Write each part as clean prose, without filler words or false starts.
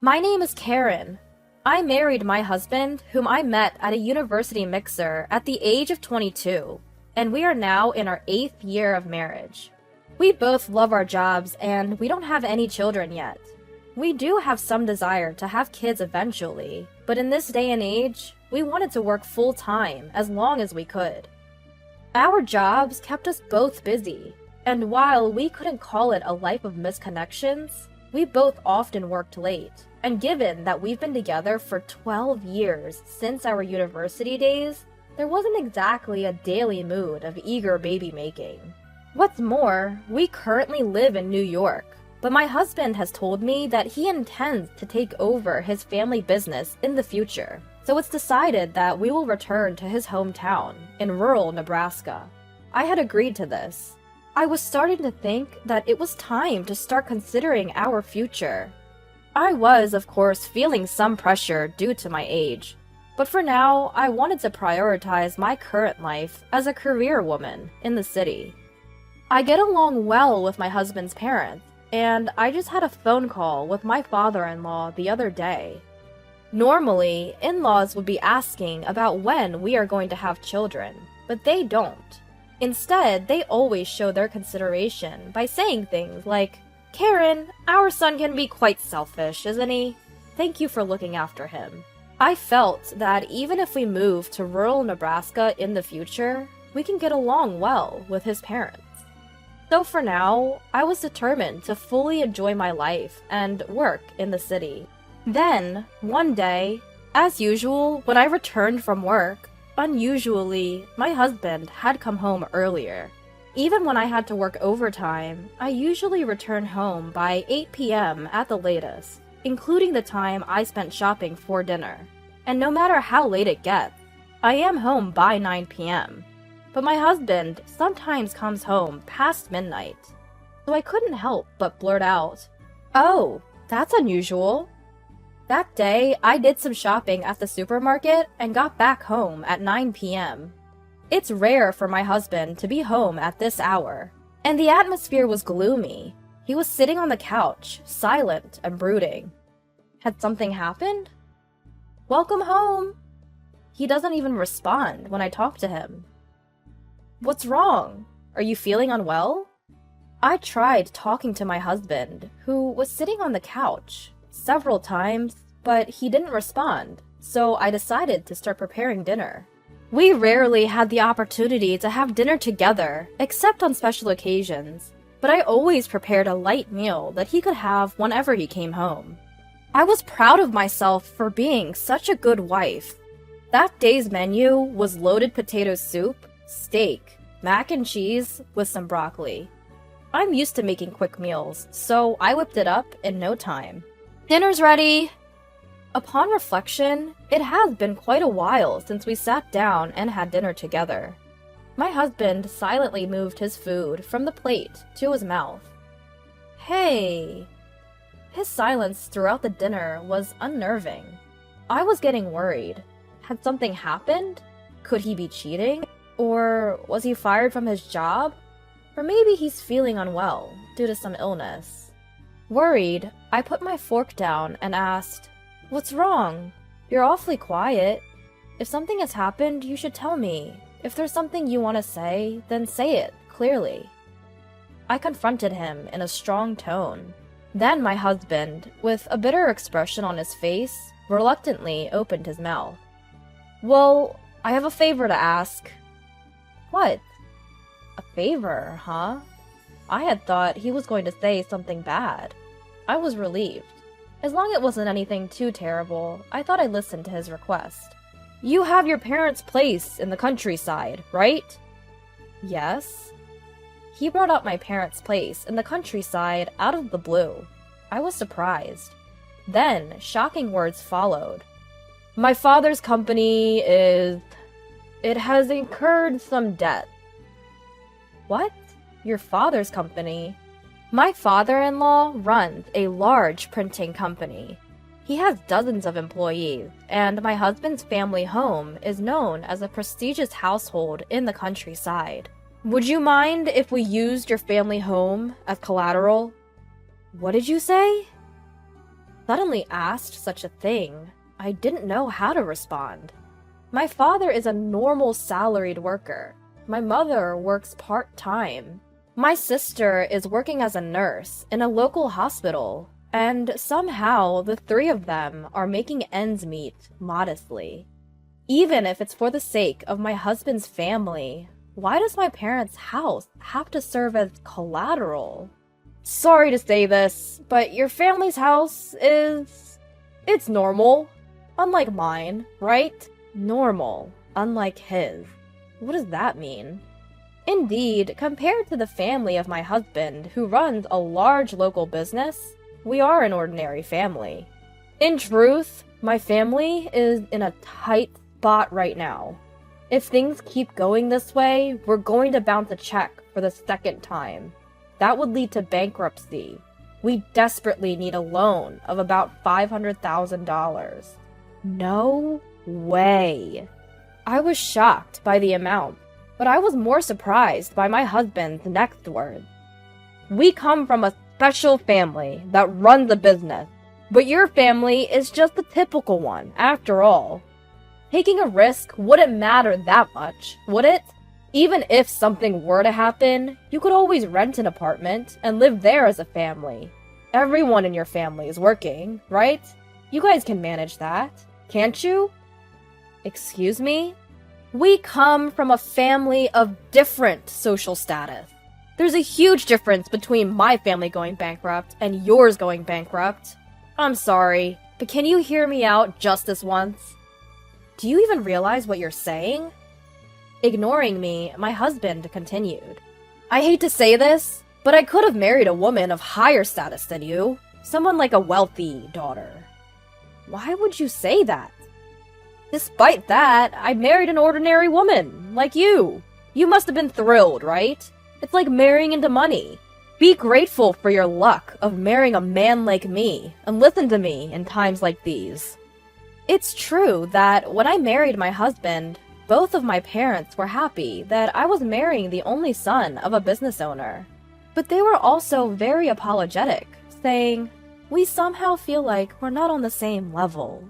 My name is Karen. I married my husband, whom I met at a university mixer at the age of 22, and we are now in our 8th year of marriage. We both love our jobs, and we don't have any children yet. We do have some desire to have kids eventually, but in this day and age, we wanted to work full-time as long as we could. Our jobs kept us both busy, and while we couldn't call it a life of misconnections, we both often worked late. And given that we've been together for 12 years since our university days, there wasn't exactly a daily mood of eager baby making. What's more, we currently live in New York, but my husband has told me that he intends to take over his family business in the future, so it's decided that we will return to his hometown in rural Nebraska. I had agreed to this. I was starting to think that it was time to start considering our future. I was, of course, feeling some pressure due to my age, but for now, I wanted to prioritize my current life as a career woman in the city. I get along well with my husband's parents, and I just had a phone call with my father-in-law the other day. Normally, in-laws would be asking about when we are going to have children, but they don't. Instead, they always show their consideration by saying things like, "Karen, our son can be quite selfish, isn't he? Thank you for looking after him." I felt that even if we move to rural Nebraska in the future, we can get along well with his parents. So for now, I was determined to fully enjoy my life and work in the city. Then, one day, as usual, when I returned from work, unusually, my husband had come home earlier. Even when I had to work overtime, I usually return home by 8 p.m. at the latest, including the time I spent shopping for dinner. And no matter how late it gets, I am home by 9 p.m. But my husband sometimes comes home past midnight, so I couldn't help but blurt out, "Oh, that's unusual." That day, I did some shopping at the supermarket and got back home at 9 p.m. It's rare for my husband to be home at this hour, and the atmosphere was gloomy. He was sitting on the couch, silent and brooding. Had something happened? "Welcome home." He doesn't even respond when I talk to him. "What's wrong? Are you feeling unwell?" I tried talking to my husband, who was sitting on the couch, several times, but he didn't respond, so I decided to start preparing dinner. We rarely had the opportunity to have dinner together, except on special occasions, but I always prepared a light meal that he could have whenever he came home. I was proud of myself for being such a good wife. That day's menu was loaded potato soup, steak, mac and cheese with some broccoli. I'm used to making quick meals, so I whipped it up in no time. "Dinner's ready!" Upon reflection, it has been quite a while since we sat down and had dinner together. My husband silently moved his food from the plate to his mouth. "Hey!" His silence throughout the dinner was unnerving. I was getting worried. Had something happened? Could he be cheating? Or was he fired from his job? Or maybe he's feeling unwell due to some illness. Worried, I put my fork down and asked, "What's wrong? You're awfully quiet. If something has happened, you should tell me. If there's something you want to say, then say it clearly." I confronted him in a strong tone. Then my husband, with a bitter expression on his face, reluctantly opened his mouth. "Well, I have a favor to ask." "What?" "A favor, huh?" I had thought he was going to say something bad. I was relieved. As long as it wasn't anything too terrible, I thought I'd listen to his request. "You have your parents' place in the countryside, right?" "Yes." He brought up my parents' place in the countryside out of the blue. I was surprised. Then, shocking words followed. "My father's company it has incurred some debt." "What? Your father's company?" My father-in-law runs a large printing company. He has dozens of employees, and my husband's family home is known as a prestigious household in the countryside. "Would you mind if we used your family home as collateral?" "What did you say?" Suddenly asked such a thing, I didn't know how to respond. My father is a normal salaried worker. My mother works part-time. My sister is working as a nurse in a local hospital, and somehow the three of them are making ends meet modestly. Even if it's for the sake of my husband's family, why does my parents' house have to serve as collateral? Sorry to say this, but your family's house it's normal. Unlike mine, right? Normal. Unlike his. What does that mean? Indeed, compared to the family of my husband, who runs a large local business, we are an ordinary family. In truth, my family is in a tight spot right now. If things keep going this way, we're going to bounce a check for the second time. That would lead to bankruptcy. We desperately need a loan of about $500,000. No way. I was shocked by the amount, but I was more surprised by my husband's next words. We come from a special family that runs a business, but your family is just the typical one, after all. Taking a risk wouldn't matter that much, would it? Even if something were to happen, you could always rent an apartment and live there as a family. Everyone in your family is working, right? You guys can manage that, can't you? Excuse me? We come from a family of different social status. There's a huge difference between my family going bankrupt and yours going bankrupt. I'm sorry, but can you hear me out just this once? Do you even realize what you're saying? Ignoring me, my husband continued. I hate to say this, but I could have married a woman of higher status than you. Someone like a wealthy daughter. Why would you say that? Despite that, I married an ordinary woman, like you. You must have been thrilled, right? It's like marrying into money. Be grateful for your luck of marrying a man like me, and listen to me in times like these. It's true that when I married my husband, both of my parents were happy that I was marrying the only son of a business owner. But they were also very apologetic, saying, "We somehow feel like we're not on the same level."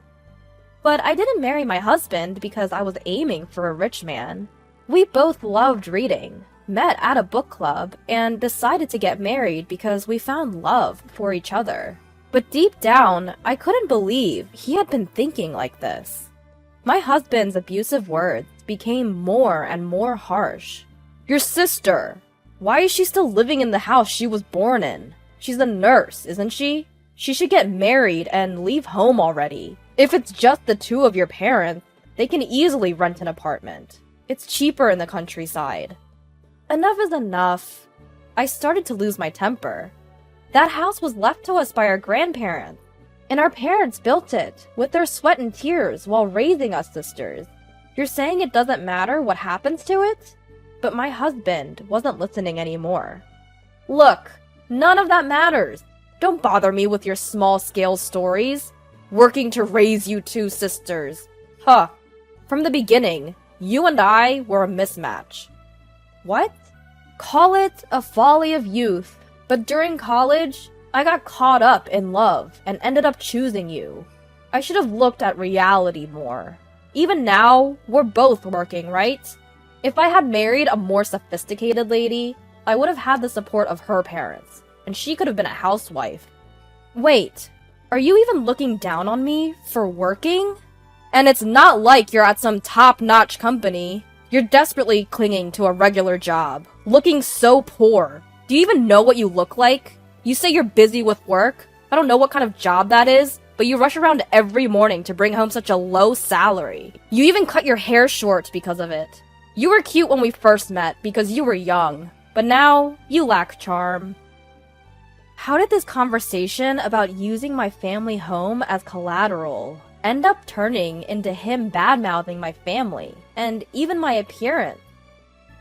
But I didn't marry my husband because I was aiming for a rich man. We both loved reading, met at a book club, and decided to get married because we found love for each other. But deep down, I couldn't believe he had been thinking like this. My husband's abusive words became more and more harsh. Your sister! Why is she still living in the house she was born in? She's a nurse, isn't she? She should get married and leave home already. If it's just the two of your parents, they can easily rent an apartment. It's cheaper in the countryside. Enough is enough. I started to lose my temper. That house was left to us by our grandparents, and our parents built it with their sweat and tears while raising us sisters. You're saying it doesn't matter what happens to it? But my husband wasn't listening anymore. Look, none of that matters. Don't bother me with your small-scale stories. Working to raise you two sisters. Huh. From the beginning, you and I were a mismatch. What? Call it a folly of youth, but during college, I got caught up in love and ended up choosing you. I should have looked at reality more. Even now, we're both working, right? If I had married a more sophisticated lady, I would have had the support of her parents, and she could have been a housewife. Wait, are you even looking down on me for working? And it's not like you're at some top-notch company. You're desperately clinging to a regular job, looking so poor. Do you even know what you look like? You say you're busy with work. I don't know what kind of job that is, but you rush around every morning to bring home such a low salary. You even cut your hair short because of it. You were cute when we first met because you were young, but now you lack charm. How did this conversation about using my family home as collateral end up turning into him bad-mouthing my family, and even my appearance?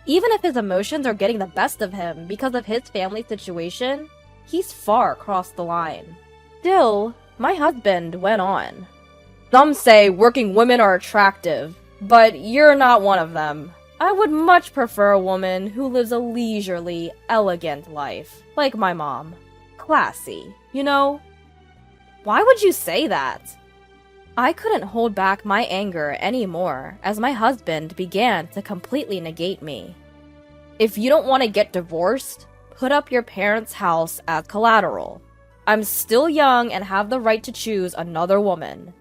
Even if his emotions are getting the best of him because of his family situation, he's far across the line. Still, my husband went on. Some say working women are attractive, but you're not one of them. I would much prefer a woman who lives a leisurely, elegant life, like my mom. Classy, you know? Why would you say that? I couldn't hold back my anger anymore as my husband began to completely negate me. If you don't want to get divorced, put up your parents' house as collateral. I'm still young and have the right to choose another woman.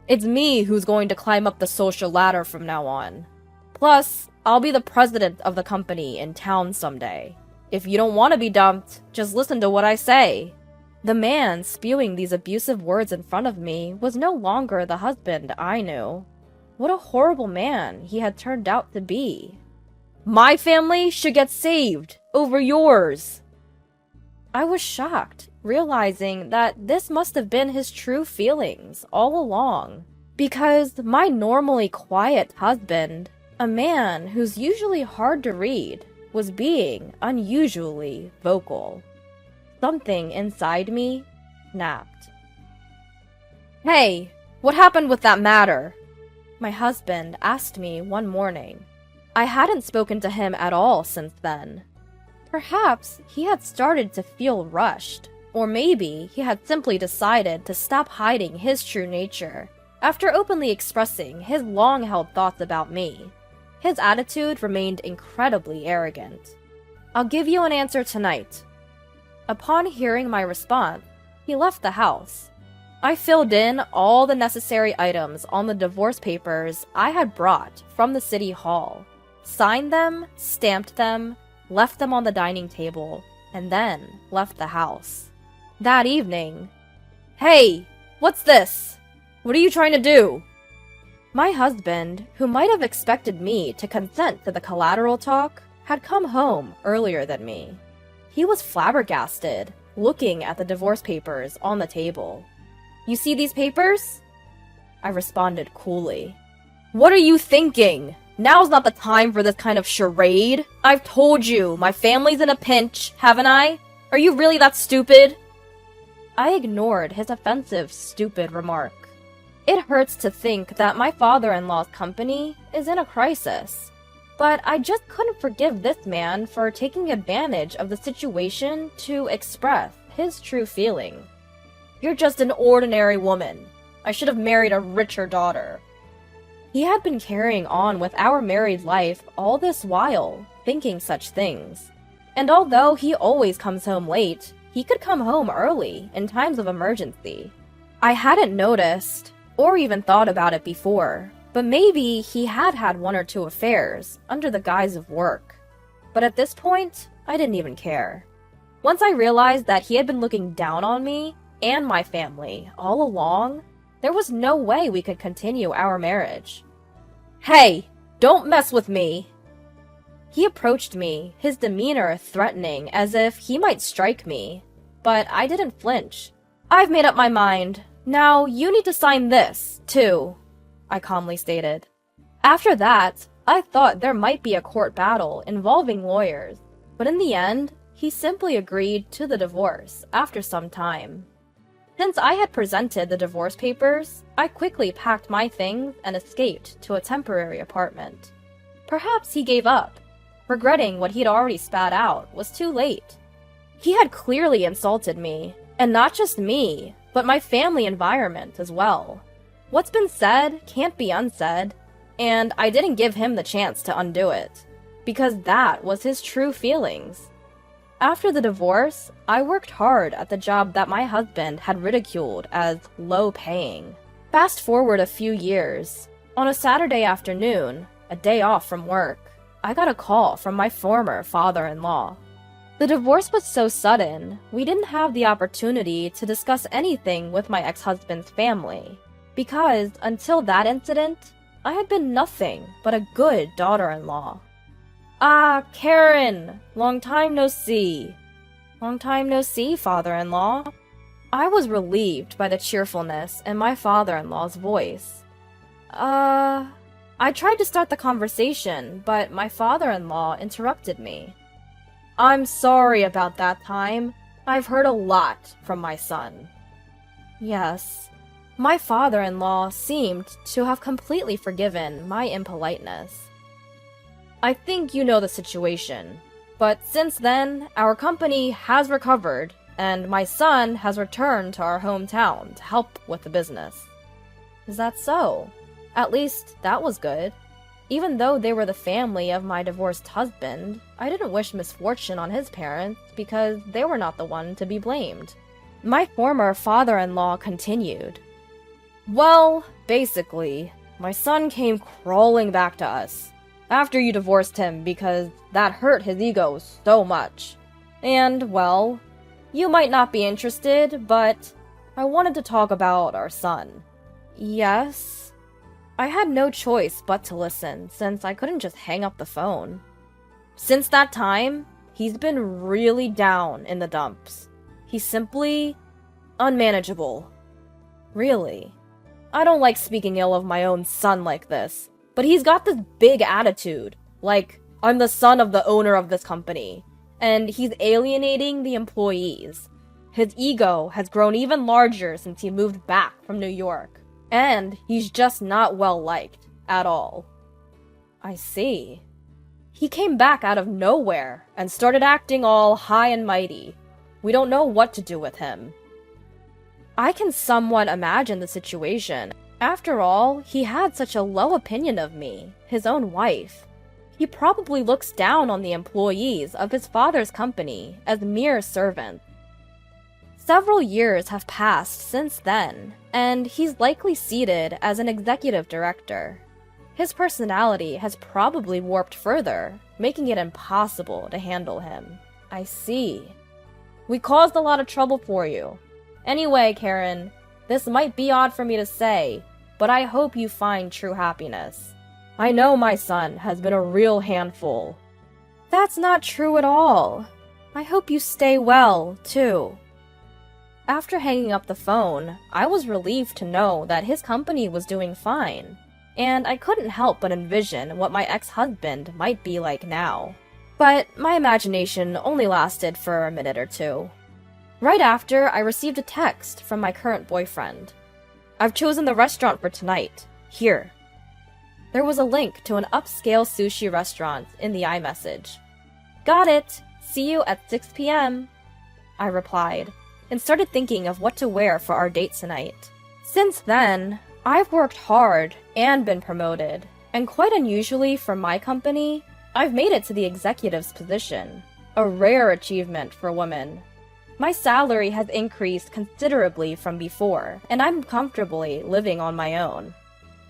It's me who's going to climb up the social ladder from now on. Plus, I'll be the president of the company in town someday. If you don't want to be dumped, just listen to what I say. The man spewing these abusive words in front of me was no longer the husband I knew. What a horrible man he had turned out to be. My family should get saved over yours. I was shocked, realizing that this must have been his true feelings all along. Because my normally quiet husband, a man who's usually hard to read, was being unusually vocal. Something inside me snapped. Hey, what happened with that matter? My husband asked me one morning. I hadn't spoken to him at all since then. Perhaps he had started to feel rushed, or maybe he had simply decided to stop hiding his true nature after openly expressing his long-held thoughts about me. His attitude remained incredibly arrogant. I'll give you an answer tonight. Upon hearing my response, he left the house. I filled in all the necessary items on the divorce papers I had brought from the city hall, signed them, stamped them, left them on the dining table, and then left the house. That evening, "Hey, what's this? What are you trying to do?" My husband, who might have expected me to consent to the collateral talk, had come home earlier than me. He was flabbergasted, looking at the divorce papers on the table. "You see these papers?" I responded coolly. "What are you thinking? Now's not the time for this kind of charade. I've told you, my family's in a pinch, haven't I? Are you really that stupid?" I ignored his offensive, stupid remark. It hurts to think that my father-in-law's company is in a crisis. But I just couldn't forgive this man for taking advantage of the situation to express his true feeling. "You're just an ordinary woman. I should have married a richer daughter." He had been carrying on with our married life all this while, thinking such things. And although he always comes home late, he could come home early in times of emergency. I hadn't noticed, or even thought about it before, but maybe he had had one or two affairs under the guise of work. But at this point, I didn't even care. Once I realized that he had been looking down on me and my family all along, there was no way we could continue our marriage. "Hey, don't mess with me!" He approached me, his demeanor threatening as if he might strike me. But I didn't flinch. "I've made up my mind. Now you need to sign this, too," I calmly stated. After that, I thought there might be a court battle involving lawyers, but in the end, he simply agreed to the divorce after some time. Since I had presented the divorce papers, I quickly packed my things and escaped to a temporary apartment. Perhaps he gave up, regretting what he'd already spat out was too late. He had clearly insulted me, and not just me, but my family environment as well. What's been said can't be unsaid, and I didn't give him the chance to undo it, because that was his true feelings. After the divorce, I worked hard at the job that my husband had ridiculed as low-paying. Fast forward a few years. On a Saturday afternoon, a day off from work, I got a call from my former father-in-law. The divorce was so sudden, we didn't have the opportunity to discuss anything with my ex-husband's family. Because, until that incident, I had been nothing but a good daughter-in-law. "Ah, Karen! Long time no see." "Long time no see, father-in-law." I was relieved by the cheerfulness in my father-in-law's voice. I tried to start the conversation, but my father-in-law interrupted me. "I'm sorry about that time. I've heard a lot from my son." Yes. My father-in-law seemed to have completely forgiven my impoliteness. "I think you know the situation, but since then, our company has recovered, and my son has returned to our hometown to help with the business. Is that so? At least that was good. Even though they were the family of my divorced husband, I didn't wish misfortune on his parents because they were not the one to be blamed. My former father-in-law continued. Well, basically, my son came crawling back to us after you divorced him because that hurt his ego so much. And, well, you might not be interested, but I wanted to talk about our son. Yes? I had no choice but to listen, since I couldn't just hang up the phone. Since that time, he's been really down in the dumps. He's simply unmanageable. Really. I don't like speaking ill of my own son like this, but he's got this big attitude, like, I'm the son of the owner of this company, and he's alienating the employees. His ego has grown even larger since he moved back from New York, and he's just not well liked at all. I see. He came back out of nowhere and started acting all high and mighty. We don't know what to do with him. I can somewhat imagine the situation. After all, he had such a low opinion of me, his own wife. He probably looks down on the employees of his father's company as mere servants. Several years have passed since then, and he's likely seated as an executive director. His personality has probably warped further, making it impossible to handle him. I see. We caused a lot of trouble for you. Anyway, Karen, this might be odd for me to say, but I hope you find true happiness. I know my son has been a real handful. That's not true at all. I hope you stay well, too. After hanging up the phone, I was relieved to know that his company was doing fine, and I couldn't help but envision what my ex-husband might be like now. But my imagination only lasted for a minute or two. Right after, I received a text from my current boyfriend. I've chosen the restaurant for tonight. Here. There was a link to an upscale sushi restaurant in the iMessage. Got it! See you at 6 p.m. I replied, and started thinking of what to wear for our date tonight. Since then, I've worked hard and been promoted, and quite unusually for my company, I've made it to the executive's position, a rare achievement for women. My salary has increased considerably from before, and I'm comfortably living on my own.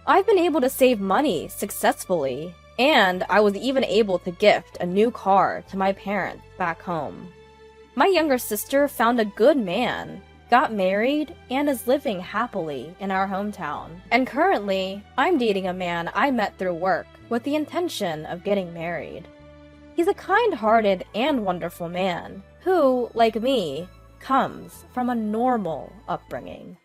I've been able to save money successfully, and I was even able to gift a new car to my parents back home. My younger sister found a good man, got married, and is living happily in our hometown. And currently, I'm dating a man I met through work with the intention of getting married. He's a kind-hearted and wonderful man who, like me, comes from a normal upbringing.